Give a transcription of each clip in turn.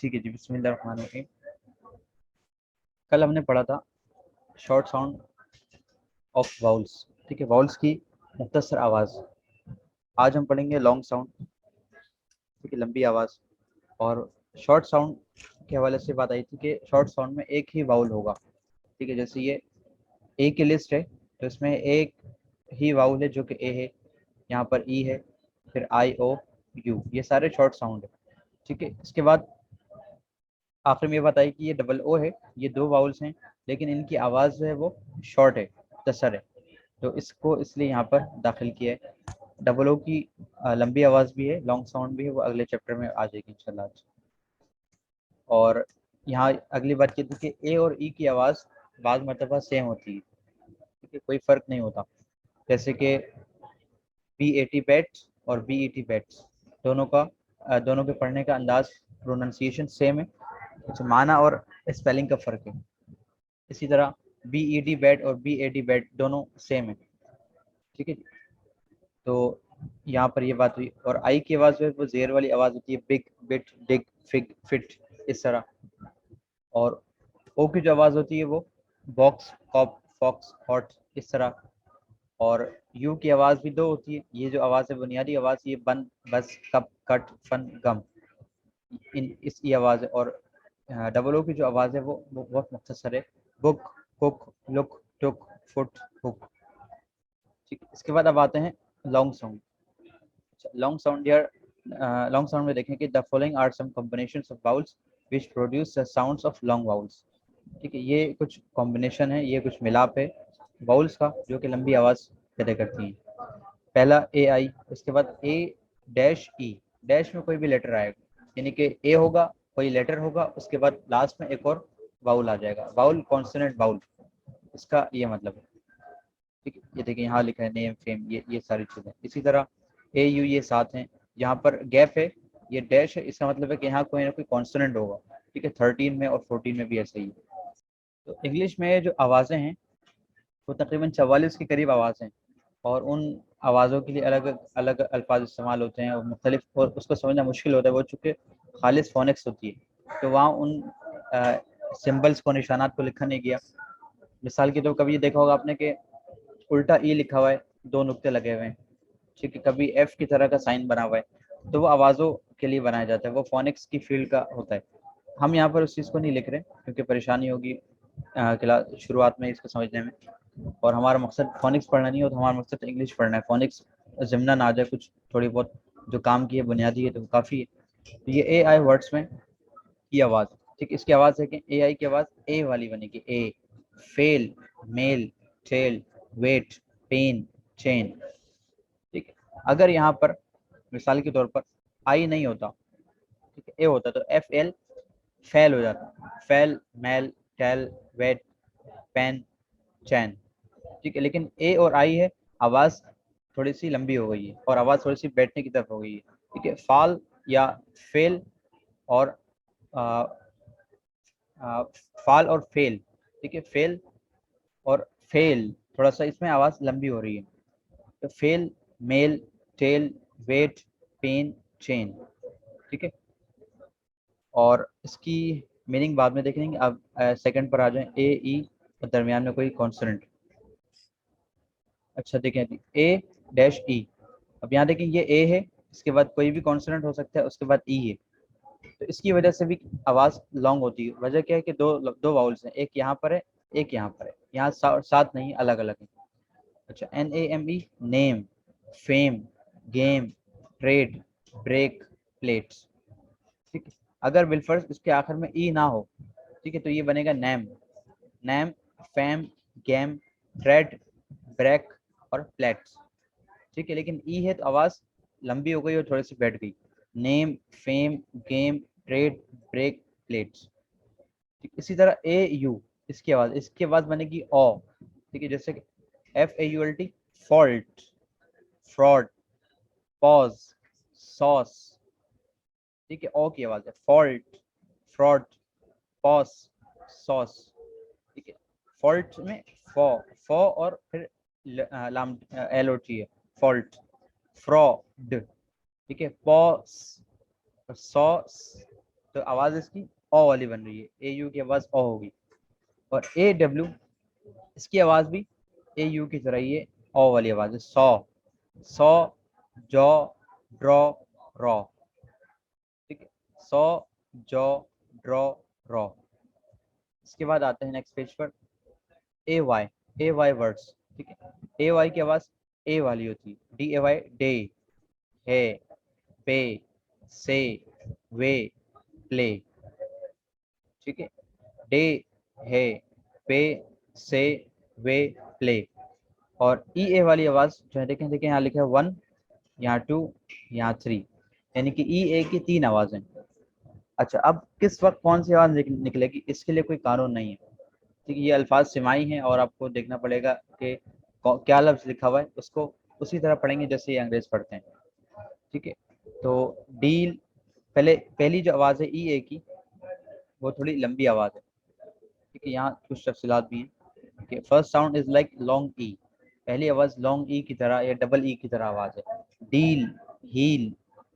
ठीक है जी, बिस्मिल्लाहिर्रहमानिर्रहीम। कल हमने पढ़ा था शॉर्ट साउंड ऑफ वाउल्स, ठीक है, वाउल्स की मुख्तसर आवाज़। आज हम पढ़ेंगे लॉन्ग साउंड, ठीक है, लंबी आवाज़। और शॉर्ट साउंड के हवाले से बात आई थी कि शॉर्ट साउंड में एक ही वाउल होगा, ठीक है। जैसे ये ए की लिस्ट है तो इसमें एक ही वाउल है जो कि ए है, यहाँ पर ई है, फिर आई ओ यू, ये सारे शॉर्ट साउंड है, ठीक है। इसके बाद आखिर में ये बताई कि ये डबल ओ है, ये दो वाउल्स हैं लेकिन इनकी आवाज़ जो है वो शॉर्ट है, मुख्तसर है, तो इसको इसलिए यहाँ पर दाखिल किया है। डबल ओ की लंबी आवाज़ भी है, लॉन्ग साउंड भी है, वो अगले चैप्टर में आ जाएगी इंशाल्लाह। और यहाँ अगली बात ये थी कि ए और ई की आवाज़ बाज़ मरतबा सेम होती है, ठीक है, कोई फ़र्क नहीं होता। जैसे कि B80 बैट्स और BET बैट्स, दोनों के पढ़ने का अंदाज, प्रोनाउंसिएशन सेम है, कुछ माना और स्पेलिंग का फ़र्क है। इसी तरह BED बैट और BAD बैट दोनों सेम है, ठीक है। तो यहाँ पर ये बात हुई। और आई की आवाज़ जो है वो ज़ेर वाली आवाज़ होती है, बिग, बिट, डिग, फिग, फिट, इस तरह। और ओ की जो आवाज़ होती है वो बॉक्स, कॉप, फॉक्स, हॉट, इस तरह। और यू की आवाज़ भी दो होती है, ये जो आवाज़ है बुनियादी आवाज़, ये बन, बस, कप, कट, फन, गम, इसकी आवाज़ है। और डबल ओ की जो आवाज़ है वो बहुत मुख्तसर है, book, cook, look, took, foot, hook, ठीक है। इसके बाद अब आते हैं लॉन्ग साउंड। लॉन्ग साउंड यार, लॉन्ग साउंड में देखें कि the following are some combinations of vowels which produce the sounds of long vowels, ठीक है। ये कुछ कॉम्बिनेशन है, ये कुछ मिलाप है वाउल्स का जो कि लंबी आवाज़ पैदा करती हैं। पहला ए आई, उसके बाद ए डैश ई, डैश में कोई भी लेटर आएगा, यानी कि ए होगा, कोई लेटर होगा, उसके बाद लास्ट में एक और वाउल आ जाएगा, वाउल कॉन्सोनेंट वाउल, इसका ये मतलब है, ठीक है। ये देखिए यहाँ लिखा है नेम, फेम, ये सारी चीज़ें। इसी तरह ए यू, ये साथ हैं, यहाँ पर गैप है, ये डैश है, इसका मतलब है कि यहाँ कोई ना कोई कॉन्सोनेंट होगा, ठीक है। 13 में और 14 में भी ऐसा ही है। तो इंग्लिश में जो आवाज़ें हैं वो तकरीबन 44 के करीब आवाज़ हैं, और उन आवाज़ों के लिए अलग अलग अल्फाज इस्तेमाल होते हैं और मुख्तलिफ, और उसको समझना मुश्किल होता है वो, चूँकि खालिस फोनिक्स होती है तो वहाँ उन सिम्बल्स को, निशानात को लिखा नहीं गया। मिसाल के तो कभी ये देखा होगा आपने कि उल्टा ई लिखा हुआ है, दो नुक्ते लगे हुए हैं, ठीक है, कभी एफ की तरह का साइन बना हुआ है, तो वो आवाज़ों के लिए बनाया जाता है, वो फोनिक्स की फील्ड का होता है। हम यहाँ पर उस चीज़ को नहीं लिख रहे क्योंकि परेशानी होगी क्लास शुरुआत में इसको समझने में, और हमारा मकसद फोनिक्स पढ़ना नहीं हो, तो हमारा मकसद इंग्लिश पढ़ना है। फोनिक्स ज़िम्ना ना आ जाए, कुछ थोड़ी बहुत जो काम की है बुनियादी है तो काफ़ी है। तो ये ए आई वर्ड्स में की आवाज़, ठीक, इसकी आवाज़ है कि ए आई की आवाज़ ए वाली बनेगी, A, fail, mail, tail, wait, pen, chain, ठीक है। अगर यहाँ पर मिसाल के तौर पर आई नहीं होता, ठीक है, ए होता, तो एफ एल, फैल हो जाता, फैल, मेल, टेल, वेट, पेन, चैन, ठीक है। लेकिन ए और आई है, आवाज़ थोड़ी सी लंबी हो गई है और आवाज़ थोड़ी सी बैठने की तरफ हो गई है, ठीक है। फाल या फेल और आ, आ, फाल और फेल, ठीक है, फेल और फेल, थोड़ा सा इसमें आवाज़ लंबी हो रही है, तो fail, mail, tail, wait, pen, chain, ठीक है। और इसकी मीनिंग बाद में देख लेंगे। अब सेकंड पर आ जाएं, ए ई और दरमियान में कोई कॉन्सोनेंट। अच्छा देखें, ए डैश ई, अब यहाँ देखें ये ए है, इसके बाद कोई भी कॉन्सोनेंट हो सकता है, उसके बाद ई है, तो इसकी वजह से भी आवाज़ लॉन्ग होती है। वजह क्या है कि दो दो वाउल्स हैं, एक यहाँ पर है, एक यहाँ पर है, यहाँ साथ नहीं, अलग अलग है। अच्छा, NAME, name, fame, game, trade, break, plates, ठीक है। अगर बिलफर्ज इसके आखिर में ई ना हो, ठीक है, तो ये बनेगा name, name, fame, game, trade, break और प्लेट्स, ठीक है। लेकिन ई है तो आवाज़ लंबी हो गई और थोड़ी सी बैठ गई, name, fame, game, trade, break, plates, ठीक। इसी तरह ए यू, इसकी आवाज़ बनेगी ओ, ठीक है। जैसे FAULT, fault, fraud, pause, sauce, ठीक है, ओ की आवाज़ है, फॉल्ट, फ्रॉड, पॉज, सॉस, ठीक है। फॉल्ट में फॉ और फिर लाम एल होती है, फॉल्ट, फ्रॉड, ठीक है, पॉस, सॉस, तो आवाज इसकी ओ वाली बन रही है, ए यू की आवाज ओ होगी। और ए डब्ल्यू, इसकी आवाज भी ए यू की तरह ही है, ओ वाली आवाज है। सौ, सौ, जॉ, ड्रॉ, रॉ। ठीक है, सौ, जॉ, ड्रॉ, रॉ। इसके बाद आते हैं नेक्स्ट पेज पर ए वाई वर्ड्स। ठीक है, ए वाई की आवाज ए वाली होती है, डी ए वाई डे, है, पे, से, वे, प्ले। ठीक है, डे, है, पे, से, वे, प्ले। और ई ए वाली आवाज जो है, देखें देखें यहाँ लिखा है 1, यहाँ 2, यहाँ 3, यानी कि ई ए की 3 आवाजें। अच्छा, अब किस वक्त कौन सी आवाज निकलेगी, इसके लिए कोई कानून नहीं है। ठीक है, ये अल्फाज सिमाई हैं और आपको देखना पड़ेगा कि क्या लफ्ज लिखा हुआ है, उसको उसी तरह पढ़ेंगे जैसे ये अंग्रेज पढ़ते हैं। ठीक है, तो डील, पहली जो आवाज़ है ई ए की, वो थोड़ी लंबी आवाज़ है। ठीक है, यहाँ कुछ तफसीलात भी हैं। ठीक है, first sound is like long E, पहली आवाज़ लॉन्ग ई की तरह या डबल ई की तरह आवाज़ है। Deal, heal,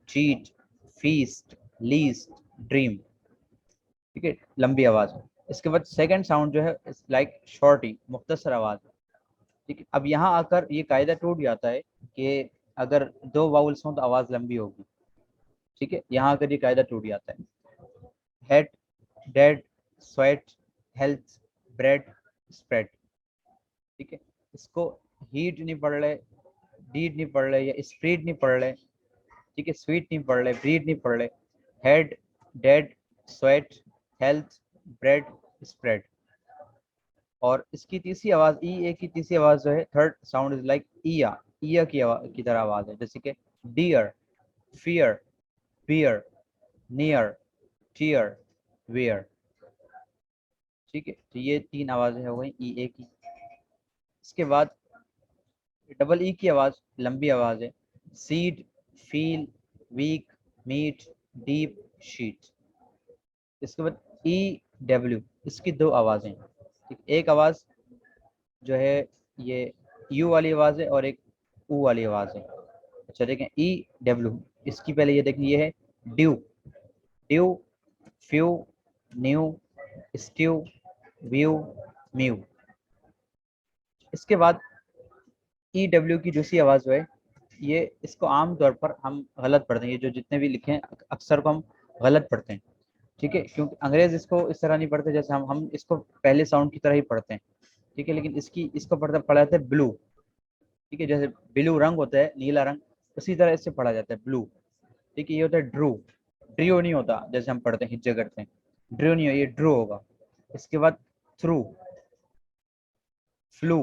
cheat, feast, least, dream. ठीक है, लंबी आवाज़ है। इसके बाद सेकंड साउंड जो है लाइक शॉर्ट ई, मुख्तसर आवाज़। ठीक है, अब यहाँ आकर ये कायदा टूट जाता है कि अगर 2 वाउल्स हों तो आवाज़ लंबी होगी। ठीक है, यहाँ आकर ये कायदा टूट जाता है। Head, dead, sweat, health, bread, spread. ठीक है, इसको हीट नहीं पढ़ रहे, डीड नहीं पढ़ रहे, या स्प्रीड नहीं पढ़ रहे। ठीक है, स्वीट नहीं पढ़ रहे, ब्रीड नहीं पढ़ रहे। Head, dead, sweat, health, bread, spread. और इसकी तीसरी आवाज ई ए की तीसरी आवाज जो है, थर्ड साउंड इज लाइक ईया की तरह आवाज है, जैसे कि dear, fear, beer, near, tear, wear. ठीक है, तो ये 3 आवाजें हो गई ई ए की। इसके बाद डबल ई की आवाज लंबी आवाज है, seed, feel, week, meat, deep, sheet. इसके बाद ई डब्ल्यू, इसकी 2 आवाजें। ठीक, एक आवाज जो है ये यू वाली आवाज है और एक ऊ वाली आवाज है। अच्छा देखें, ई डब्ल्यू, इसकी पहले ये देखें, ये है due, due, few, new, stew, view, mu. इसके बाद ई डब्ल्यू की दूसरी आवाज जो है, ये इसको आम तौर पर हम गलत पढ़ते हैं, ये जो जितने भी लिखे हैं अक्सर को हम गलत पढ़ते हैं। ठीक है, क्योंकि अंग्रेज इसको इस तरह नहीं पढ़ते, जैसे हम इसको पहले साउंड की तरह ही पढ़ते हैं। ठीक है, लेकिन इसको पढ़ा जाता है ब्लू। ठीक है, जैसे ब्लू रंग होता है, नीला रंग, उसी तरह इससे पढ़ा जाता है ब्लू। ठीक है, ये होता है ड्रू, ड्रियो नहीं होता जैसे हम पढ़ते हैं, हिज्जे करते हैं, ड्रियो नहीं हो, ये ड्रू होगा। इसके बाद थ्रू, फ्लू,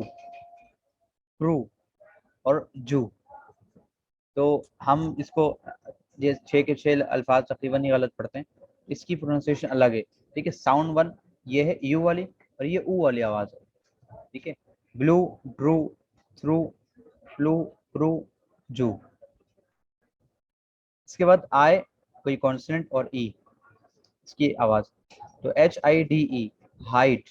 प्रू और जू। तो हम इसको ये 6 के 6 अल्फाज तकरीबन ही गलत पढ़ते हैं, इसकी प्रोनाउंसिएशन अलग है। ठीक है, साउंड 1 ये है यू वाली और ये ऊ वाली आवाज है। ठीक है, ब्लू, ड्रू, थ्रू, फ्लू, प्रू, जू। इसके बाद आए कोई कॉन्सोनेंट और ई, इसकी आवाज, तो H I D E, height.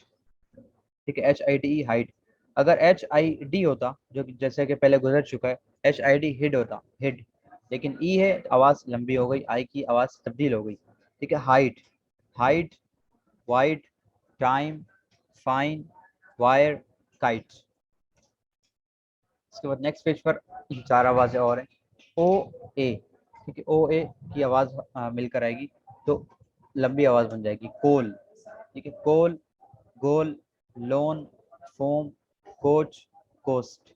ठीक है, H I D E, height. अगर एच आई डी होता, जो कि जैसे कि पहले गुजर चुका है, एच आई डी हिड होता, हिड। लेकिन ई है तो आवाज लंबी हो गई, आई की आवाज तब्दील हो गई। ठीक है, height, height, white, time, fine, wire, kite. इसके बाद नेक्स्ट पेज पर 4 आवाजें और हैं। ओ ए, ठीक है, ओ ए की आवाज मिलकर आएगी तो लंबी आवाज बन जाएगी, कोल। ठीक है, कोल, गोल, लोन, फोम, कोच, कोस्ट।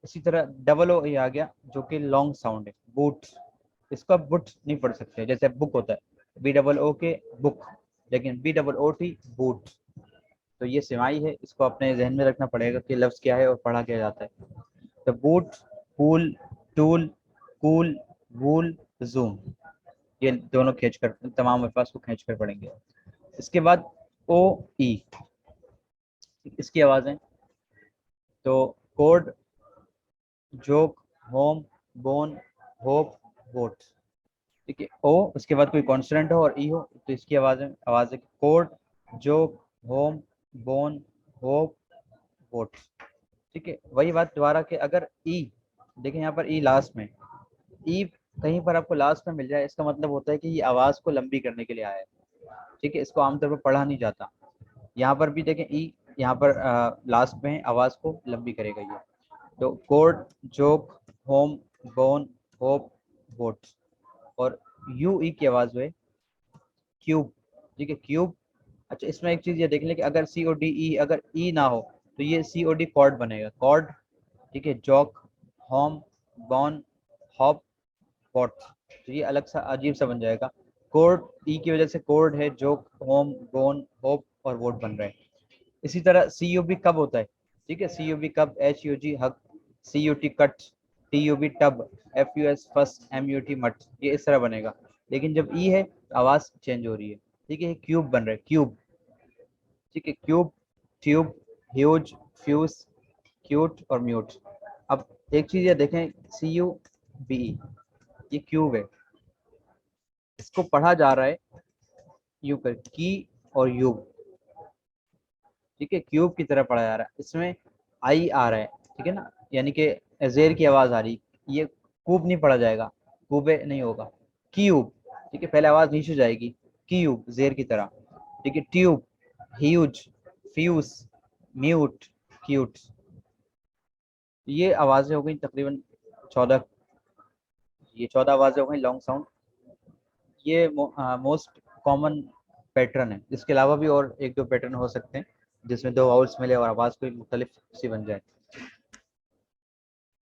इसी तरह डबल ओ आ गया जो कि लॉन्ग साउंड है, बूट। इसको आप बुट नहीं पढ़ सकते, जैसे बुक होता है बी डबल ओ के, बुक, लेकिन B double O T, boot. तो ये सिमाई है, इसको अपने जहन में रखना पड़ेगा कि लफ्ज क्या है और पढ़ा क्या जाता है। तो बूट, कूल, टूल, कूल, वूल, जूम, ये दोनों खींच कर, तमाम अल्फाज को खींच कर पढ़ेंगे। इसके बाद ओ ई, इसकी आवाजें, तो code, joke, home, bone, hope, vote. ठीक है, ओ उसके बाद कोई कॉन्सोनेंट हो और ई हो तो इसकी आवाज है code, joke, home, bone, hope, vote. ठीक है, वही बात दोबारा कि अगर ई, देखें यहाँ पर ई लास्ट में, ई कहीं पर आपको लास्ट में मिल जाए, इसका मतलब होता है कि ये आवाज को लंबी करने के लिए आया है। ठीक है, इसको आमतौर पर पढ़ा नहीं जाता। यहाँ पर भी देखें ई, यहाँ पर लास्ट में है, आवाज को लंबी करेगा ये। तो code, joke, home, bone, hope, vote. और यू ई की आवाज है क्यूब। ठीक है, क्यूब। अच्छा, इसमें एक चीज ये देख लें कि अगर सी ओ डी ई, अगर ई ना हो तो ये सी ओ डी कॉर्ड बनेगा, कॉर्ड। ठीक है, Jacques, home, Bon, hop, what. तो ये अलग सा अजीब सा बन जाएगा। कोड ई की वजह से कोड है, जोक, होम, बोन, होप और वोट बन रहे हैं। इसी तरह सी यू बी कब होता है। ठीक है, C U B cub, H U G hug, C U T cut, T U B tub, F U S first, M U T mutt. ये इस तरह बनेगा। लेकिन जब ई है तो आवाज चेंज हो रही है। ठीक है, क्यूब बन रहा है, क्यूब। ठीक है, cube, tube, huge, fuse, cute और म्यूट। अब एक चीज ये देखें, सी यू बी ई, ये क्यूब है, इसको पढ़ा जा रहा है यू कर, की और युग। ठीक है, क्यूब की तरह पढ़ा जा रहा है, इसमें आई आ रहा है। ठीक है ना, यानी कि जेर की आवाज आ रही। ये कूब नहीं पढ़ा जाएगा, कूबे नहीं होगा, क्यूब। ठीक है, पहले आवाज नीचे जाएगी, क्यूब जेर की तरह। ठीक है, tube, huge, fuse, mute, cute. ये आवाजें हो गई तकरीबन 14। ये 14 आवाजें हो गई लॉन्ग साउंड। ये मोस्ट कॉमन पैटर्न है। इसके अलावा भी और एक दो पैटर्न हो सकते हैं जिसमें दो वाउल्स मिले और आवाज कोई मुख्तलिफ सी बन जाए।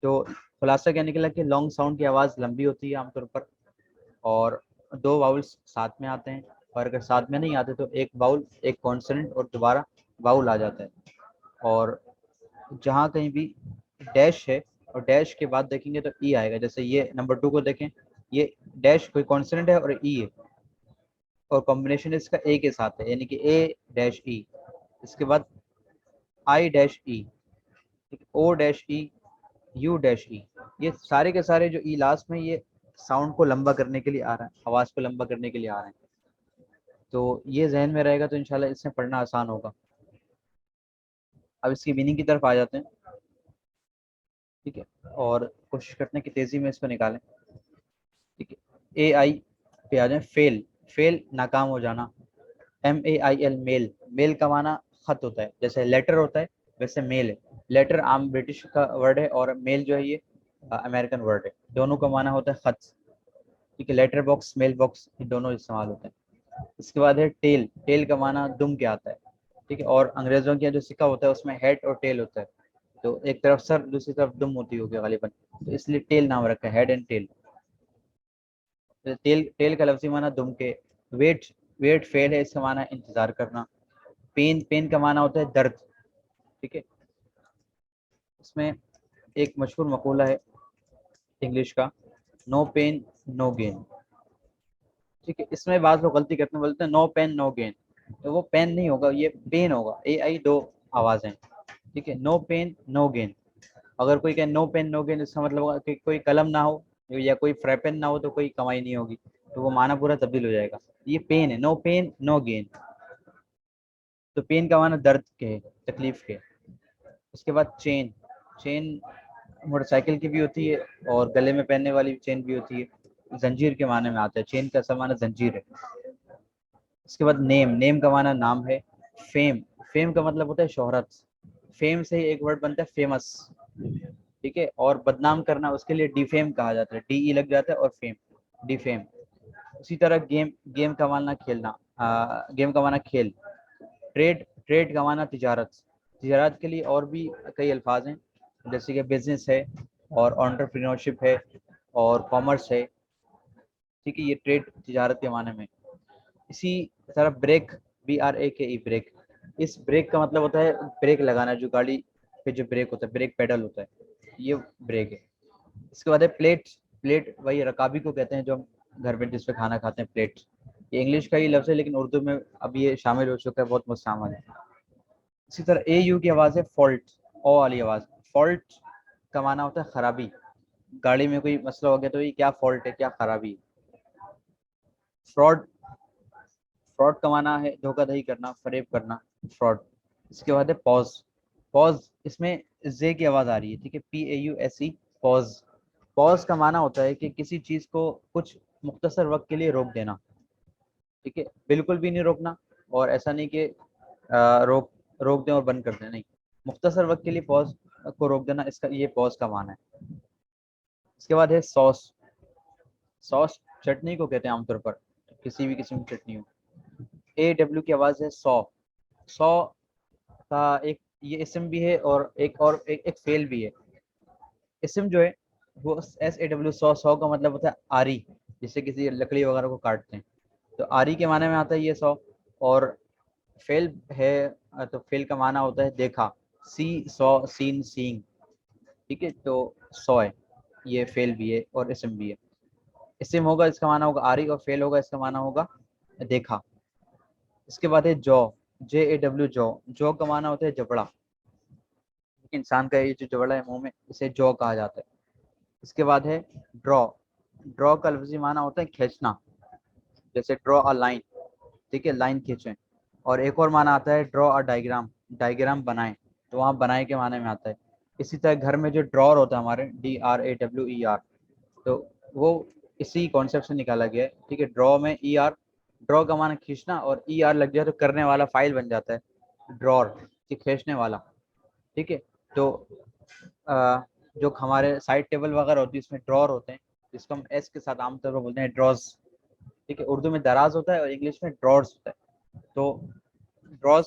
तो खुलासा क्या निकला कि लॉन्ग साउंड की आवाज लंबी होती है आमतौर पर, और दो वाउल्स साथ में आते हैं। और अगर साथ में नहीं आते तो एक वाउल, एक कॉन्सोनेंट और दोबारा वाउल आ जाता है। और जहाँ कहीं भी डैश है और डैश के बाद देखेंगे तो ई आएगा। जैसे ये नंबर 2 को देखें, ये डैश कोई कॉन्सोनेंट है और ई है, और कॉम्बिनेशन इसका ए के साथ है, यानी कि ए डैश ई। इसके बाद I dash E, O dash E, U dash E. ये सारे के सारे जो ई लास्ट में, ये साउंड को लंबा करने के लिए आ रहा है, आवाज को लंबा करने के लिए आ रहे हैं। तो ये जहन में रहेगा तो इंशाल्लाह इससे पढ़ना आसान होगा। अब इसकी मीनिंग की तरफ आ जाते हैं। ठीक है, और कोशिश करते हैं कि तेजी में इसको निकालें। ठीक है, ए आई पे आ जाए, फेल। फेल नाकाम हो जाना। M A I L, mail. Mail का माना खत होता है, जैसे लेटर होता है वैसे मेल है। लेटर आम ब्रिटिश का वर्ड है और मेल जो है ये अमेरिकन वर्ड है। दोनों का माना होता है खत। ठीक है, लेटर बॉक्स, मेल बॉक्स, ये दोनों इस्तेमाल होते हैं। इसके बाद है टेल। टेल का माना दुम के आता है। ठीक है, और अंग्रेजों के जो सिक्का होता है उसमें हेड और टेल होता है। तो एक तरफ सर, दूसरी तरफ दुम होती होगी गालिबन, तो इसलिए टेल नाम रखा है, head and tail. Tail, tail का लफ्जी माना दुम के। वेट, वेट फेल है, इसका माना है इंतजार करना। पेन, पेन का माना होता है दर्द। ठीक है, इसमें एक मशहूर मकूला है इंग्लिश का, नो पेन नो गेन। ठीक है, इसमें बात लोग गलती करते हैं, बोलते हैं नो पेन नो गेन। तो वो पेन नहीं होगा, ये पेन होगा। ए आई दो आवाजें। ठीक है, नो पेन नो गेन। अगर कोई कहे नो पेन नो गेन, इसका मतलब होगा कि कोई कलम ना हो या कोई फ्राई पेन ना हो तो कोई कमाई नहीं होगी। तो वो माना पूरा तब्दील हो जाएगा। ये पेन है, नो पेन नो गेन। तो पेन का माना दर्द के है, तकलीफ के। उसके बाद चेन। चेन मोटरसाइकिल की भी होती है और गले में पहनने वाली चेन भी होती है। जंजीर के माने में आता है, चेन का समाना जंजीर है। उसके बाद नेम। नेम का माना नाम है। फेम। फेम का मतलब होता है शोहरत। फेम से ही एक वर्ड बनता है फेमस। ठीक है, और बदनाम करना उसके लिए डिफेम कहा जाता है, डी ई लग जाता है और फेम, डिफेम। उसी तरह गेम। गेम का माना खेलना, गेम का माना खेल। ट्रेड। ट्रेड का माना तिजारत। तिजारत के लिए और भी कई अल्फाज हैं, जैसे कि बिजनेस है और ऑन्टरप्रीनोरशिप है और कॉमर्स है। ठीक है, ये ट्रेड तिजारत के माने में। इसी तरह ब्रेक, बी आर ए के ई, ब्रेक। इस ब्रेक का मतलब होता है ब्रेक लगाना, जो गाड़ी पे जो ब्रेक होता है, ब्रेक पेडल होता है, ये ब्रेक है। इसके बाद है प्लेट। प्लेट वही रकाबी को कहते हैं जो हम घर में जिसपे खाना खाते हैं, प्लेट। ये इंग्लिश का ही लफ्ज़ है लेकिन उर्दू में अब ये शामिल हो चुका है, बहुत मुस्तआमल है। इसी तरह ए यू की आवाज़ है फॉल्ट, ओ वाली आवाज़। फॉल्ट का माना होता है खराबी। गाड़ी में कोई मसला हो गया तो ये क्या फॉल्ट है, क्या खराबी है। फ्रॉड। फ्रॉड का माना है धोखाधड़ी करना, फरेब करना, फ्रॉड। इसके बाद है पॉज। पॉज, इसमें जे की आवाज आ रही है। ठीक है, P A U S E, pause. Pause का माना होता है कि किसी चीज को कुछ मुख्तसर वक्त के लिए रोक देना, ठीक है, बिल्कुल भी नहीं रोकना, और ऐसा नहीं कि रोक रोक दें और बंद कर दें, नहीं, मुख्तसर वक्त के लिए पॉज को रोक देना, इसका ये पॉज का माना है। इसके बाद है सॉस। सॉस चटनी को कहते हैं आमतौर पर, किसी भी किस्म की चटनी हो। ए डब्ल्यू की आवाज है सॉ। सॉ का एक ये इसम भी है और एक फेल भी है। इसम जो है वो S A W, saw, saw का मतलब होता है आरी, जिससे किसी लकड़ी वगैरह को काटते हैं, तो आरी के माने में आता है ये सॉ। और फेल है, तो फेल का माना होता है देखा, सी सॉ सीन सीइंग, ठीक है, तो सॉ है, ये फेल भी है और इसम भी है। इसम होगा इसका माना होगा आरी, और फेल होगा इसका माना होगा देखा। इसके बाद है jaw, J A W, jaw. Jaw का माना होता है जबड़ा, इंसान का ये जो जबड़ा है मुंह में, इसे जॉ कहा जाता है। इसके बाद है ड्रॉ। ड्रॉ का लफ्जी माना होता है खींचना, जैसे ड्रॉ अ लाइन, ठीक है, लाइन खींचें। और एक और माना आता है ड्रॉ अ डायग्राम, डायग्राम बनाएं, तो वहाँ बनाए के माने में आता है। इसी तरह घर में जो ड्रॉर होता है हमारे, DRAWER, तो वो इसी कॉन्सेप्ट से निकाला गया है, ठीक है। ड्रॉ में ER, ड्रॉ का माना खींचना, और ER लग जाए तो करने वाला फाइल बन जाता है ड्रॉर, खींचने वाला, ठीक है। तो जो हमारे साइड टेबल वगैरह होती है उसमें ड्रॉर होते हैं, जिसको हम एस के साथ आमतौर पर बोलते हैं ड्रॉज, ठीक है। उर्दू में दराज होता है और इंग्लिश में ड्रॉर्स होता है। तो ड्रॉज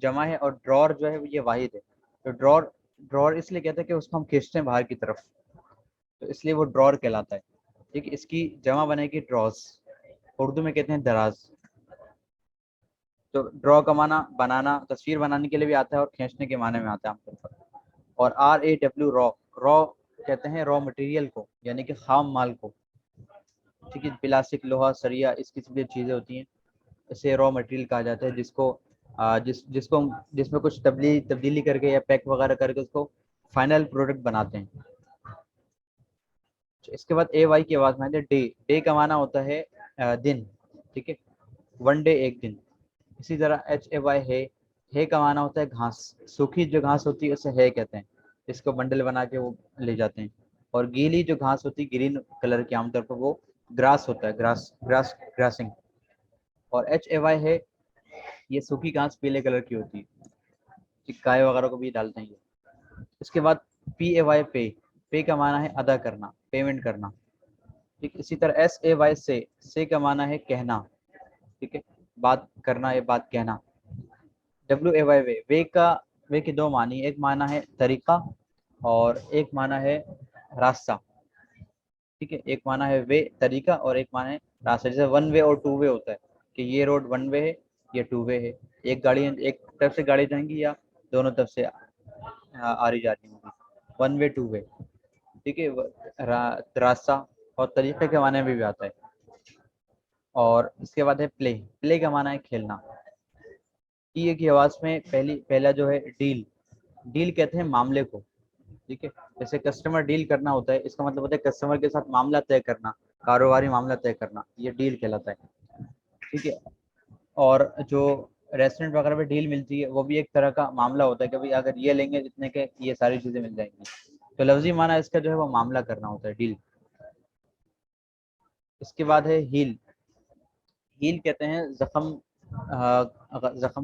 जमा है और ड्रॉर जो है ये वाहिद है। तो ड्रॉर, ड्रॉर इसलिए कहते हैं कि उसको हम खींचते हैं बाहर की तरफ, तो इसलिए वो ड्रॉर कहलाता है, ठीक है। इसकी जमा बनेगी ड्रॉज, उर्दू में कहते हैं दराज। तो ड्रॉ का माना बनाना, तस्वीर बनाने के लिए भी आता है और खींचने के माने में आता है आमतौर पर। और RAW, रॉ, रॉ कहते हैं रॉ मटेरियल को, यानी कि खाम माल को, ठीक है। प्लास्टिक, लोहा, सरिया, इस किस्म की चीज़ें होती हैं, इसे रॉ मटेरियल कहा जाता है, जिसको जिसको जिसमें कुछ तब्दीली करके या पैक वगैरह करके उसको फाइनल प्रोडक्ट बनाते हैं। इसके बाद AY की आवाज़ में डे। डे का माना होता है दिन, ठीक है, वन डे, एक दिन। इसी तरह HAY है का माना होता है घास, सूखी जो घास होती है उसे है कहते हैं, इसको बंडल बना के वो ले जाते हैं। और गीली जो घास होती है ग्रीन कलर की आमतौर पर, वो ग्रास होता है, ग्रास, ग्रासिंग। और HAY है, ये सूखी घास पीले कलर की होती है, गाय वगैरह को भी डालते हैं ये। इसके बाद PAY, पे का माना है अदा करना, पेमेंट करना, ठीक। इसी तरह SAY, से का माना है कहना, ठीक है, बात करना या बात कहना। WAY, वे के दो मानी, एक माना है तरीका और एक माना है रास्ता, ठीक है। एक माना है वे, तरीका, और एक माना है रास्ता। जैसे वन वे और टू वे होता है, कि ये रोड वन वे है, ये टू वे है, एक गाड़ी एक तरफ से गाड़ी जाएंगी या दोनों तरफ से आ रही जा रही होगी, वन वे टू वे, ठीक है। रास्ता और तरीके के माने में भी आता है। और इसके बाद है प्ले। प्ले का माना है खेलना। ई की आवाज में पहला जो है डील। डील कहते हैं मामले को, ठीक है। जैसे कस्टमर डील करना होता है, इसका मतलब होता है कस्टमर के साथ मामला तय करना, कारोबारी मामला तय करना, ये डील कहलाता है, ठीक है। और जो रेस्टोरेंट वगैरह में डील मिलती है वो भी एक तरह का मामला होता है कि भाई अगर ये लेंगे इतने के ये सारी चीजें मिल जाएंगी, तो लफ्जी माना इसका जो है वो मामला करना होता है, डील। इसके बाद है हील। हील कहते हैं जख्म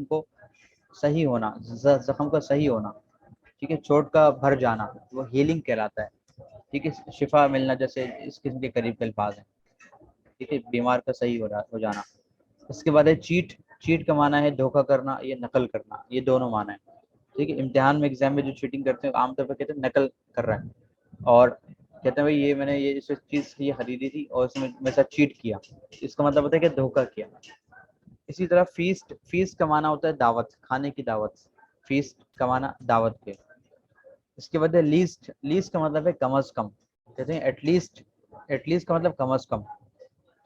को सही होना, जख्म का सही होना, ठीक है, चोट का भर जाना, वो हीलिंग कहलाता है, ठीक है, शिफा मिलना, जैसे इस किस्म के करीब के अल्फाज हैं, ठीक है, बीमार का सही हो जाना। इसके बाद है चीट। चीट का माना है धोखा करना, ये नकल करना, ये दोनों माना है, ठीक है। इम्तिहान में, एग्जाम में जो चीटिंग करते हैं आमतौर पर कहते हैं नकल कर रहा है, और कहते हैं भाई ये मैंने ये इस चीज़ ये खरीदी थी और उसमें मेरे साथ चीट किया, इसका मतलब होता है कि धोखा किया। इसी तरह फीस्ट। फीस्ट का माना होता है दावत, खाने की दावत, फीस्ट का माना दावत के। इसके बाद है लीस्ट। लीस्ट का मतलब है कम अज कम, कहते हैं एटलीस्ट। एटलीस्ट का मतलब कम अज कम,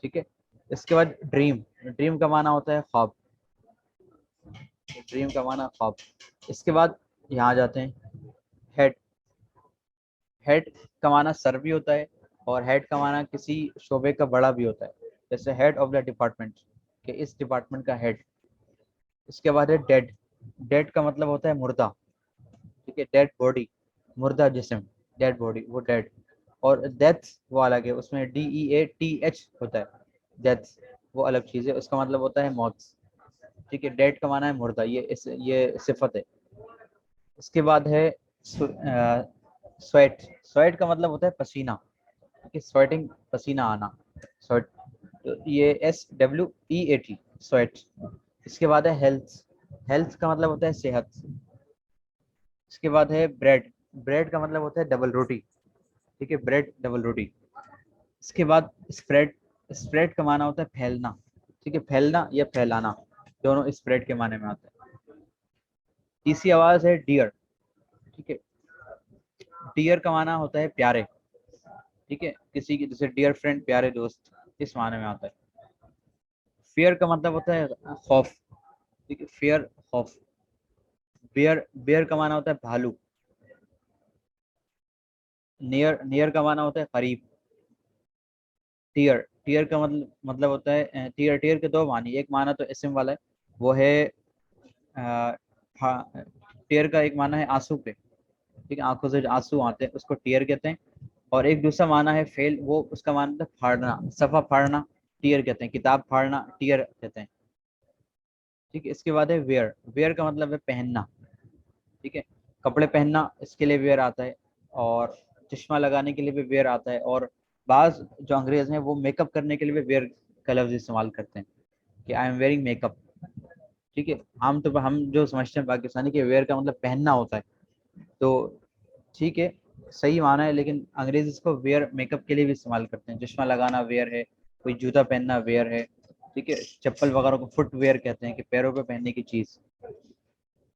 ठीक है। इसके बाद ड्रीम। ड्रीम का माना होता है ख्वाब, ड्रीम का माना ख्वाब। इसके बाद यहाँ जाते हैं हेड। हेड का माना सर भी होता है, और हेड का माना किसी शोबे का बड़ा भी होता है, जैसे हेड ऑफ द डिपार्टमेंट, कि इस डिपार्टमेंट का हेड। इसके बाद है डेड। डेड का मतलब होता है मुर्दा, ठीक है, डेड बॉडी, मुर्दा जिस्म, डेड बॉडी, वो डेड। और डेथ वो अलग है, उसमें DEATH होता है, डेथ वो अलग चीज़ है, उसका मतलब होता है मौत। ठीक है, डेड का माना है मुर्दा, ये सिफत है। इसके बाद है स्वेट। स्वेट का मतलब होता है पसीना, कि स्वेटिंग, पसीना आना, स्वेट, तो ये SWEAT, स्वेट। इसके बाद है हेल्थ। हेल्थ का मतलब होता है सेहत। इसके बाद है ब्रेड। ब्रेड का मतलब होता है डबल रोटी। ठीक है, ब्रेड डबल रोटी। इसके बाद स्प्रेड। स्प्रेड का माना होता है फैलना। ठीक है, फैलना या फैलाना, दोनों स्प्रेड के माने में आते हैं। तीसरी आवाज है डियर। ठीक है, डियर का माना होता है प्यारे। ठीक है, किसी की जैसे डियर फ्रेंड, प्यारे दोस्त, इस माने में आता है। फियर का मतलब होता है खौफ। ठीक है, फियर, खौफ। बियर, बियर का माना होता है भालू। नियर, नियर का माना होता है करीब। टीयर, टीयर का मतलब होता है टीयर। टीयर के दो मानी, एक माना तो इसम वाला है, वो है टीयर का एक माना है आंसू पे। ठीक है, आंखों से जो आंसू आते हैं उसको टीयर कहते हैं। और एक दूसरा माना है फेल, वो उसका माना होता है फाड़ना, सफा फाड़ना, टीयर कहते हैं। किताब फाड़ना टीयर कहते हैं। ठीक है, इसके बाद है वेयर। वेयर का मतलब है पहनना। ठीक है, कपड़े पहनना, इसके लिए वेयर आता है। और चश्मा लगाने के लिए भी वेयर आता है। और बाज जो अंग्रेज हैं वो मेकअप करने के लिए भी वेयर का लफ्ज इस्तेमाल करते हैं, कि आई एम वेयरिंग मेकअप। ठीक है, आमतौर पर हम जो समझते हैं पाकिस्तानी के वेयर का मतलब पहनना होता है, तो ठीक है, सही माना है, लेकिन अंग्रेज इसको वेयर मेकअप के लिए भी इस्तेमाल करते हैं। चश्मा लगाना वेयर है, कोई जूता पहनना वेयर है। ठीक है, चप्पल वगैरह को फुट वेयर कहते हैं, कि पैरों पे पहनने की चीज।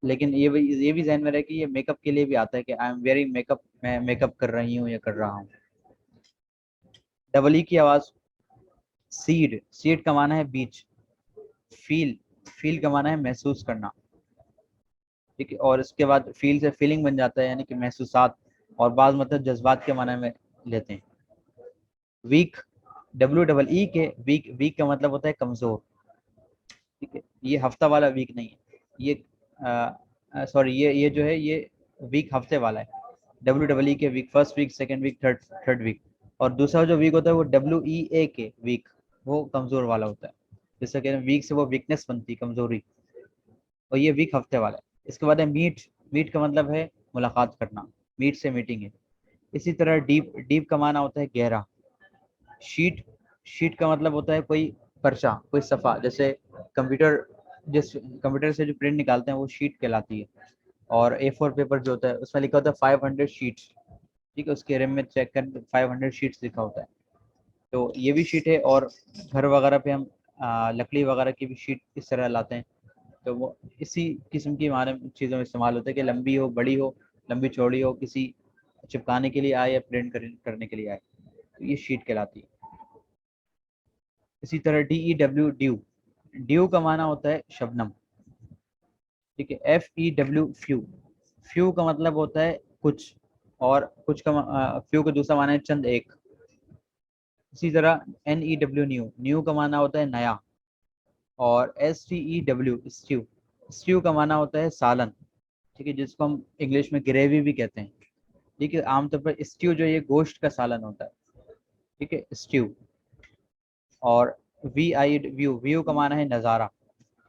लेकिन ये भी ध्यान में रहे कि ये मेकअप के लिए भी आता है, कि आई एम वेयरिंग मेकअप, मैं मेकअप कर रही हूँ या कर रहा हूँ। डबल ई की आवाज सीड। सीड का माना है बीज। फील, फील का माना है महसूस करना। ठीक है, और इसके बाद फील से फीलिंग बन जाता है, यानी कि महसूसात। और बाद मतलब जज्बात के माने में लेते हैं। वीक, WEE के वीक, वीक का मतलब होता है कमजोर। ठीक है, ये हफ्ता वाला वीक नहीं है, ये सॉरी, ये जो है ये वीक हफ्ते वाला है। WEE के week, first week, second week, third third week. और दूसरा जो वीक होता है वो WEA के वीक, वो कमजोर वाला होता है। जैसे कहते हैं वीक से वो वीकनेस बनती है, कमजोरी। और ये वीक हफ्ते वाला है। इसके बाद है मीट। मीट का मतलब है मुलाकात करना, मीट से मीटिंग है। इसी तरह डीप, डीप का माना होता है गहरा। शीट, शीट का मतलब होता है कोई पर्चा, कोई सफ़ा, जैसे कंप्यूटर, जिस कंप्यूटर से जो प्रिंट निकालते हैं वो शीट कहलाती है। और A4 पेपर जो होता है उसमें लिखा होता है 500 शीट्स। ठीक है, उसके रेम में चेक कर 500 शीट्स लिखा होता है, तो ये भी शीट है। और घर वगैरह पे हम लकड़ी वगैरह की भी शीट इस तरह लाते हैं, तो वो इसी किस्म की हमारे चीज़ों में इस्तेमाल होता है, कि लंबी हो, बड़ी हो, लंबी चौड़ी हो, किसी चिपकाने के लिए आए या प्रिंट करने के लिए आए, तो ये शीट कहलाती है। इसी तरह DEW, ड्यू। ड्यू का माना होता है शबनम। ठीक है, FEW, फ्यू। फ्यू का मतलब होता है कुछ, और कुछ का फ्यू का दूसरा माना है चंद, एक। इसी तरह NEW, न्यू। न्यू का माना होता है नया। और STEW, स्ट्यू। स्ट्यू का माना होता है सालन। ठीक है, जिसको हम इंग्लिश में ग्रेवी भी कहते हैं। ठीक है, आमतौर पर स्ट्यू जो ये गोश्त का सालन होता है। ठीक है, स्ट्यू। और VI, व्यू। व्यू का माना है नज़ारा।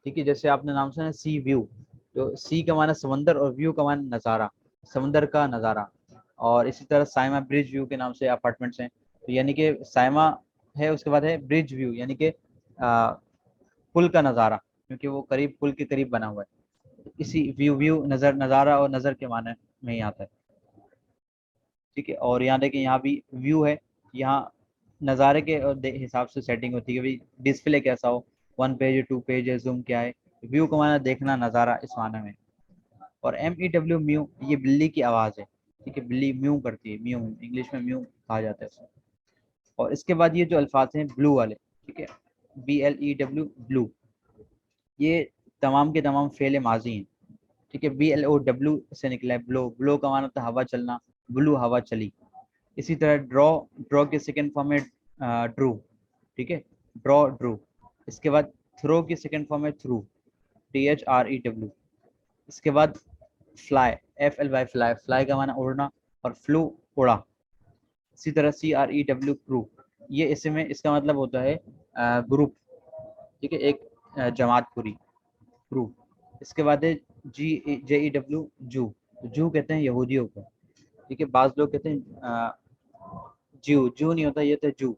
ठीक है, जैसे आपने नाम सुना सी व्यू, तो सी का माना समंदर और व्यू का माना नज़ारा, समंदर का नज़ारा। और इसी तरह साइमा ब्रिज व्यू के नाम से अपार्टमेंट्स हैं, तो यानी कि साइमा है, उसके बाद है ब्रिज व्यू, यानी कि पुल का नज़ारा, क्योंकि वो करीब, पुल के करीब बना हुआ है। इसी व्यू, व्यू नज़र, नज़ारा और नज़र के माने में ही आता है। ठीक है, और यहाँ देखिए, यहाँ भी व्यू है। यहाँ नज़ारे के हिसाब से सेटिंग होती है कि भाई डिस्प्ले कैसा हो, 1 पेज है, 2 पेज है, जूम क्या है। व्यू को माना देखना, नज़ारा, इस माने में। और MEW, म्यू, ये बिल्ली की आवाज़ है। ठीक है, बिल्ली म्यू करती है, म्यू, इंग्लिश में म्यू कहा जाता है उसको। और इसके बाद ये जो अल्फाज हैं ब्लू वाले, ठीक है, BLEW, ब्लू, ये तमाम के तमाम फेल माजी हैं। ठीक है, BLOW से निकला है ब्लो। ब्लो का माना होता है हवा चलना, ब्लू, हवा चली। इसी तरह ड्रॉ, ड्रॉ के सेकंड फॉर्म है ड्रू। ठीक है, ड्रॉ, ड्रू। इसके बाद थ्रो की सेकंड फॉर्म है थ्रू, THREW। इसके बाद फ्लाई, FLY, फ्लाई। फ्लाई का माना उड़ना, और फ्लू, उड़ा। इसी तरह CREW क्रू, ये इसमें इसका मतलब होता है ग्रुप, ठीक है, एक जमात पूरी, क्रू। इसके बाद है JEW जू, जू कहते हैं यहूदियों को, ठीक है। बाज लोग कहते हैं जू, जू नहीं होता, ये होता है जू,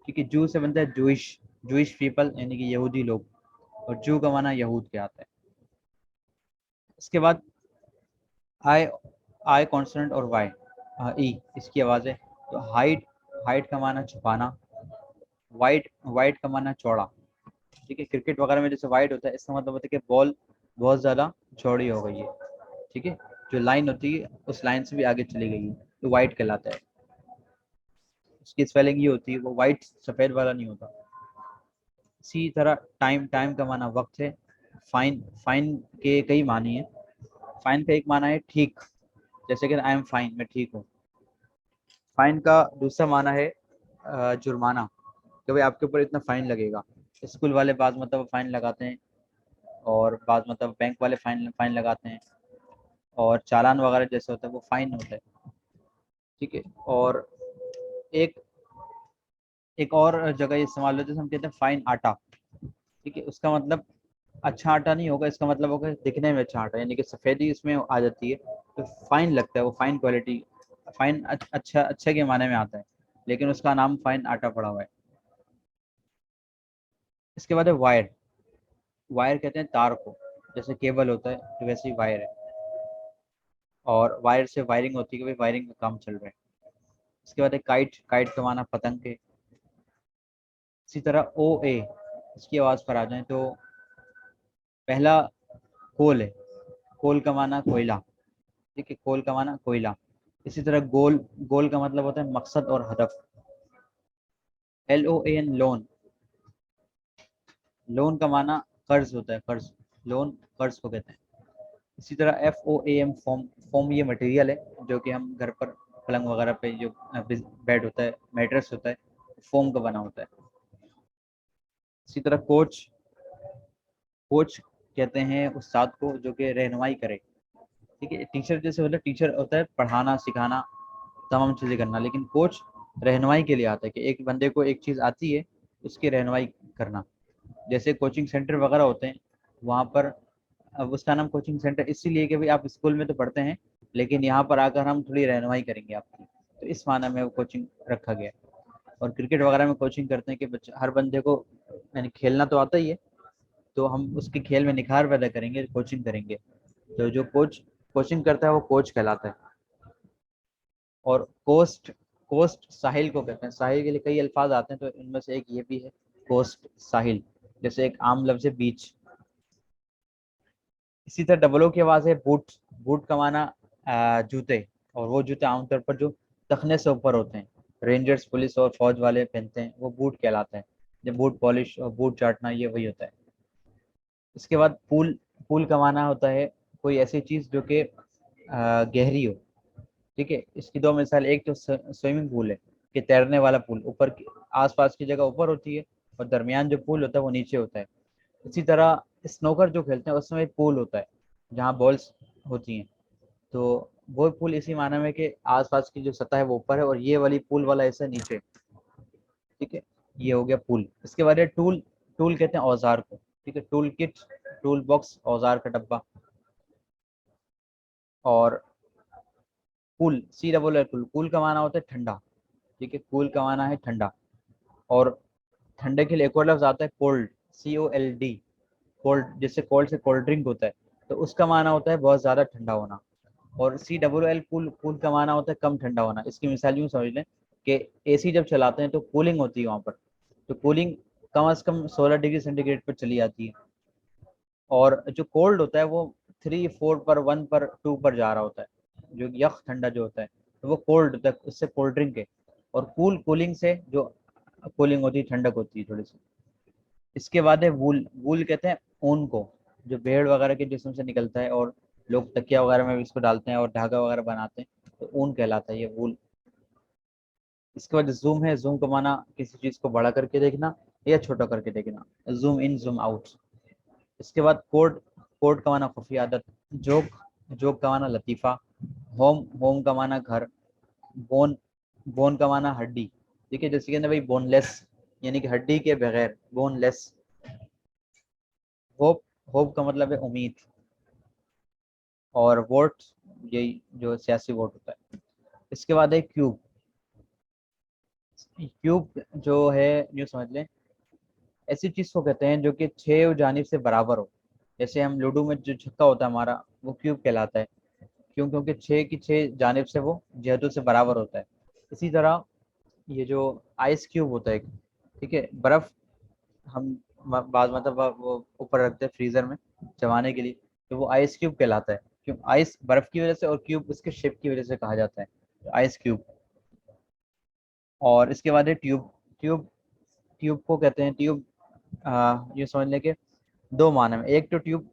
क्योंकि जू से बनता है जूइश, जूइश पीपल यानी कि यहूदी लोग, और जू का माना यहूद के आता है। इसके बाद आई, आई कॉन्सोनेंट और वाई, ई इसकी आवाज़ है। तो हाइट, हाइट का माना छुपाना, वाइड, वाइड का माना चौड़ा, ठीक है। क्रिकेट वगैरह में जैसे वाइड होता है, इसका मतलब होता है कि बॉल बहुत ज़्यादा चौड़ी हो गई है, ठीक है, जो लाइन होती है उस लाइन से भी आगे चली गई है, तो वाइड कहलाता है। उसकी स्पेलिंग ये होती है, वो वाइट सफ़ेद वाला नहीं होता। इसी तरह टाइम, टाइम का माना वक्त है। फाइन, फाइन के कई मानी हैं। फाइन का एक माना है ठीक, जैसे कि आई एम फाइन, मैं ठीक हूँ। फाइन का दूसरा माना है जुर्माना, कि भाई आपके ऊपर इतना फाइन लगेगा। स्कूल वाले बाज मतलब फाइन लगाते हैं, और बाज मतलब बैंक वाले फाइन फाइन लगाते हैं, और चालान वगैरह जैसे होता है वो फाइन होता है, ठीक है। और एक, एक और जगह ये इस्तेमाल होता है, जैसे हम कहते हैं फाइन आटा, ठीक है। उसका मतलब अच्छा आटा नहीं होगा, इसका मतलब होगा दिखने में अच्छा आटा, यानी कि सफ़ेदी इसमें आ जाती है, तो फाइन लगता है, वो फाइन क्वालिटी, फाइन अच्छा, अच्छे के माने में आता है, लेकिन उसका नाम फाइन आटा पड़ा हुआ है। इसके बाद है वायर, वायर कहते हैं तार को, जैसे केबल होता है तो वैसे ही वायर है, और वायर से वायरिंग होती है कि भाई वायरिंग का काम चल रहा है। इसके बाद है काइट, काइट का माना पतंग के। इसी तरह ओ ए, इसकी आवाज़ पर आ जाए तो पहला कोल है, कोल का माना कोयला, ठीक है, कोल का माना कोयला। इसी तरह गोल, गोल का मतलब होता है मकसद और हदफ। LOAN लोन, लोन का माना कर्ज होता है, कर्ज, लोन कर्ज को कहते हैं। इसी तरह FOAM फोम, फोम ये मटेरियल है जो कि हम घर पर पलंग वगैरह पे जो बेड होता है, मेट्रेस होता है, फोम का बना होता है। इसी तरह कोच, कोच कहते हैं उस्ताद को जो कि रहनुमाई करे, ठीक है। टीचर जैसे मतलब टीचर होता है पढ़ाना सिखाना तमाम चीज़ें करना, लेकिन कोच रहनुमाई के लिए आता है, कि एक बंदे को एक चीज़ आती है उसकी रहनुमाई करना। जैसे कोचिंग सेंटर वगैरह होते हैं, वहाँ पर, अब उसका नाम कोचिंग सेंटर इसीलिए कि भाई आप स्कूल में तो पढ़ते हैं, लेकिन यहाँ पर आकर हम थोड़ी रहनुमाई करेंगे आपकी, तो इस माना में वो कोचिंग रखा गया है। और क्रिकेट वगैरह में कोचिंग करते हैं कि बच्चे, हर बंदे को यानी खेलना तो आता ही है, तो हम उसके खेल में निखार पैदा करेंगे, कोचिंग करेंगे, तो जो कोच कोचिंग करता है वो कोच कहलाता है। और कोस्ट, कोस्ट साहिल को कहते हैं, साहिल के लिए कई अल्फाज आते हैं, तो इनमें से एक ये भी है कोस्ट, साहिल, जैसे एक आम लफ्ज है बीच। इसी तरह डबल ओ की आवाज है बूट, बूट का माना जूते, और वो जूते आमतौर पर जो तखने से ऊपर होते हैं, रेंजर्स पुलिस और फौज वाले पहनते हैं, वो बूट कहलाता है। जब बूट पॉलिश और बूट चाटना ये वही होता है। इसके बाद पूल, पूल का माना होता है कोई ऐसी चीज जो कि गहरी हो, ठीक है। इसकी दो मिसाल, एक तो स्विमिंग पूल है कि तैरने वाला पूल, ऊपर आसपास की जगह ऊपर होती है, और दरमियान जो पूल होता है वो नीचे होता है। इसी तरह स्नोकर जो खेलते हैं उसमें एक पूल होता है जहाँ बॉल्स होती हैं, तो वो पूल इसी माने में कि आसपास की जो सतह है वो ऊपर है, और ये वाली पूल वाला ऐसा नीचे, ठीक है। ये हो गया पूल। इसके बाद है टूल, टूल कहते हैं औजार को, ठीक है, टूल किट, टूल बॉक्स, औजार का डब्बा। और कूल, COOL, कूल का माना होता है ठंडा, ठीक है, कूल का माना है ठंडा। और ठंडे के लिए एक और लफ्ज आता है कोल्ड, COLD, कोल्ड, जैसे कोल्ड से कोल्ड ड्रिंक होता है, तो उसका माना होता है बहुत ज्यादा ठंडा होना। और COOL, कूल, कूल का माना होता है कम ठंडा होना। इसकी मिसाल यूँ समझ लें कि AC जब चलाते हैं तो कूलिंग होती है वहाँ पर, तो कूलिंग कम से कम 16 डिग्री सेंटीग्रेड पर चली जाती है। और जो कोल्ड होता है वो 3 4 पर 1 पर 2 पर जा रहा होता है, जो यख ठंडा जो होता है, तो वो कोल्ड होता है, उससे कोल्ड ड्रिंक है। और कूल, कूलिंग से जो कूलिंग होती है, ठंडक होती है थोड़ी सी। इसके बाद है वूल, वूल कहते हैं ऊन को, जो भेड़ वगैरह के जिस्म से निकलता है, और लोग तकिया वगैरह में भी इसको डालते हैं और धागा वगैरह बनाते हैं, तो ऊन कहलाता है ये वूल। इसके बाद जूम है, जूम का माना किसी चीज को बड़ा करके देखना या छोटा करके देखना, जूम इन जूम आउट। इसके बाद कोड, कोड का माना खुफिया आदत। जोक, जोक का माना लतीफ़ा। होम, होम का माना घर। बोन, बोन का माना हड्डी, ठीक है, जैसे कहते हैं भाई बोनलेस, यानी कि हड्डी के बगैर, बोनलेस। होप, होप का मतलब है उम्मीद। और वोट, यही जो सियासी वोट होता है। इसके बाद है क्यूब। क्यूब जो है, यूँ समझ लें, ऐसी चीज को कहते हैं जो कि छह जानिब से बराबर हो। जैसे हम लूडो में जो छक्का होता है हमारा, वो क्यूब कहलाता है। क्यों? क्योंकि छह की छह जानिब से वो जिहतों से बराबर होता है। इसी तरह ये जो आइस क्यूब होता है, ठीक है, बर्फ हम बाद मतलब वो ऊपर रखते हैं फ्रीजर में जमाने के लिए, तो वो आइस क्यूब कहलाता है। क्यों? आइस बर्फ की वजह से, और क्यूब उसके शेप की वजह से कहा जाता है, आइस क्यूब। और इसके बाद है ट्यूब। ट्यूब, ट्यूब को कहते हैं ट्यूब, ये समझ लें कि दो माने में। एक तो ट्यूब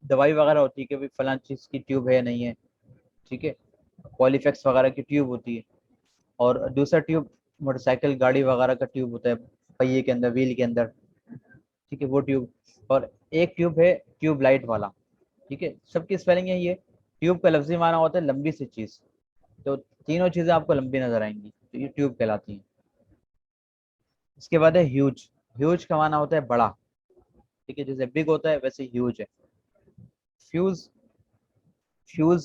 दवाई वगैरह होती है कि भाई फलां चीज की ट्यूब है या नहीं है, ठीक है, पॉलीफेक्स वगैरह की ट्यूब होती है। और दूसरा ट्यूब मोटरसाइकिल गाड़ी वगैरह का ट्यूब होता है, पहिए के अंदर, व्हील के अंदर, ठीक है, वो ट्यूब। और एक ट्यूब है ट्यूब लाइट वाला, ठीक है, सबकी स्पेलिंग यही है। ट्यूब का लफ्जी माना होता है लंबी सी चीज। तो तीनों चीजें आपको लंबी नजर आएंगी, तो ये ट्यूब कहलाती हैं। इसके बाद है ह्यूज। ह्यूज का माना होता है बड़ा, ठीक है, जैसे बिग होता है वैसे ह्यूज है। फ्यूज,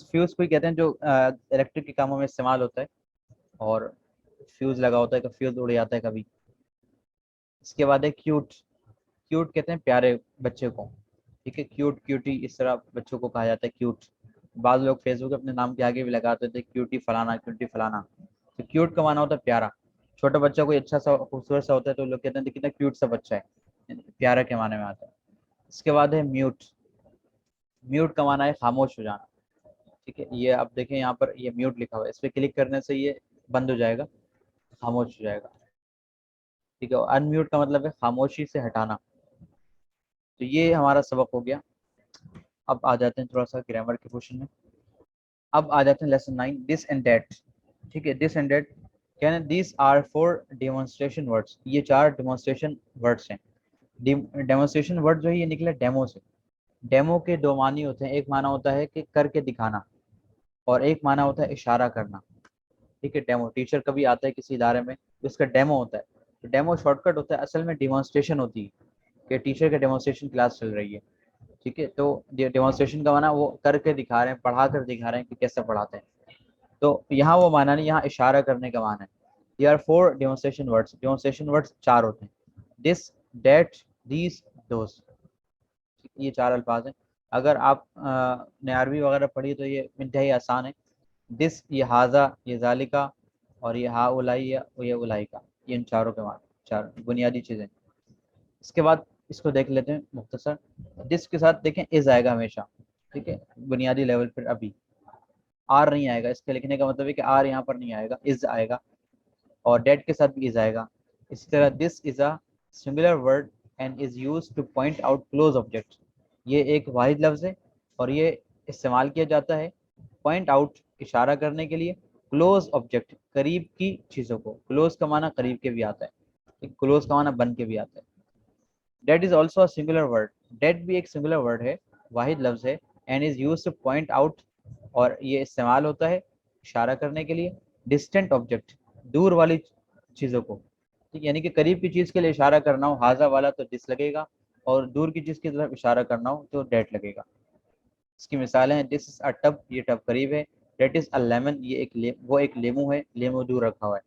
फ्यूज को ही कहते हैं जो इलेक्ट्रिक के कामों में इस्तेमाल होता है। और फ्यूज लगा होता है, कभी फ्यूज उड़ जाता है कभी। इसके बाद है क्यूट। क्यूट कहते हैं प्यारे बच्चे को, ठीक है, क्यूट, क्यूटी, इस तरह बच्चों को कहा जाता है क्यूट। बाद लोग फेसबुक अपने नाम के आगे भी लगाते थे क्यूटी फलाना, क्यूटी फलाना। तो क्यूट का माना होता है प्यारा। छोटा बच्चा कोई अच्छा सा खूबसूरत सा होता है तो लोग कहते हैं कितना क्यूट सा बच्चा है, प्यारा के माने में आता है। इसके बाद है म्यूट। म्यूट का माना है खामोश हो जाना, ठीक है, ये आप देखें यहाँ पर ये म्यूट लिखा हुआ है, इस पर क्लिक करने से ये बंद हो जाएगा, खामोश हो जाएगा, ठीक है। और अनम्यूट का मतलब है खामोशी से हटाना। तो ये हमारा सबक हो गया। अब आ जाते हैं थोड़ा सा ग्रामर के क्वेश्चन में। अब आ जाते हैं लेसन 9, दिस एंड दैट, ठीक है, दिस एंड दैट कहना, this are four demonstration words, ये चार डेमोन्स्ट्रेशन वर्ड्स हैं। डेमोन्स्ट्रेशन वर्ड जो है ये निकला डेमो से। डेमो के दो मानी होते हैं, एक माना होता है कि करके दिखाना, और एक माना होता है इशारा करना, ठीक है। डेमो, टीचर कभी आता है किसी इदारे में तो उसका डेमो होता है, तो डेमो शॉर्टकट होता है, असल में डिमॉन्स्ट्रेशन होती है कि टीचर का डेमोन्स्ट्रेशन क्लास चल रही है, ठीक है। तो डेमोन्स्ट्रेशन का माना वो करके दिखा रहे हैं, पढ़ा कर दिखा रहे हैं कि कैसे पढ़ाते हैं। तो यहाँ वो माना नहीं, यहाँ इशारा करने का माना है। They are four demonstration words, demonstration words चार होते हैं, दिस, डेट, दीज, दोस, ये चार अल्फाज हैं। अगर आप ने अरबी वगैरह पढ़ी तो ये इंतहाई आसान है। दिस, ये हाजा, ये जालिका, और ये हा उलाई या ये उलाई का, ये इन चारों के मान, चार बुनियादी चीज़ें। इसके बाद इसको देख लेते हैं मुख्तसर। दिस के साथ देखें इज आएगा हमेशा, ठीक है, बुनियादी लेवल पर। अभी आर नहीं आएगा, इसके लिखने का मतलब है कि आर यहाँ पर नहीं आएगा, इज आएगा। और डेट के साथ भी इज आएगा। इसी तरह this is a singular word and is use to point out close object, ये एक वाहिद लफ्ज़ है और ये इस्तेमाल किया जाता है पॉइंट आउट, इशारा करने के लिए, क्लोज ऑब्जेक्ट, करीब की चीज़ों को। क्लोज का माना करीब के भी आता है, क्लोज का माना बन के भी आता है। That is also a singular word, that भी एक सिंगुलर वर्ड है, वाहिद लफ्ज़ है। And is use to point out, और ये इस्तेमाल होता है इशारा करने के लिए, डिस्टेंट ऑब्जेक्ट, दूर वाली चीज़ों को, ठीक, यानी कि करीब की चीज़ के लिए इशारा करना हो हाजा वाला तो दिस लगेगा, और दूर की चीज़ की तरफ इशारा करना हो तो डेट लगेगा। इसकी मिसालें हैं, दिस इज अ टब, ये टब करीब है। डेट इज अ लेमन, ये वो एक लेमू है, लेमू दूर रखा हुआ है,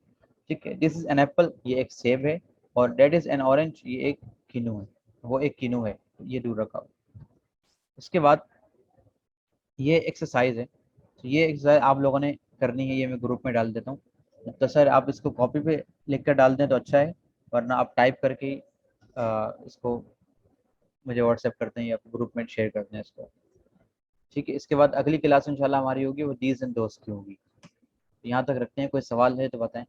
ठीक है। दिस इज एन एप्पल, ये एक सेब है। और डेट इज एन ऑरेंज, ये एक किनू है, वो एक किनू है, ये दूर रखा हुआ है। उसके बाद ये एक्सरसाइज है, तो ये एक्सरसाइज आप लोगों ने करनी है, ये मैं ग्रुप में डाल देता हूँ। तो सर आप इसको कॉपी पे लिख कर डाल दें तो अच्छा है, वरना आप टाइप करके इसको मुझे व्हाट्सएप करते हैं या ग्रुप में शेयर करते हैं इसको, ठीक है। इसके बाद अगली क्लास इंशाल्लाह हमारी होगी वो दीज एंड दोस्त की होगी। यहाँ तक रखते हैं, कोई सवाल है तो बताएं।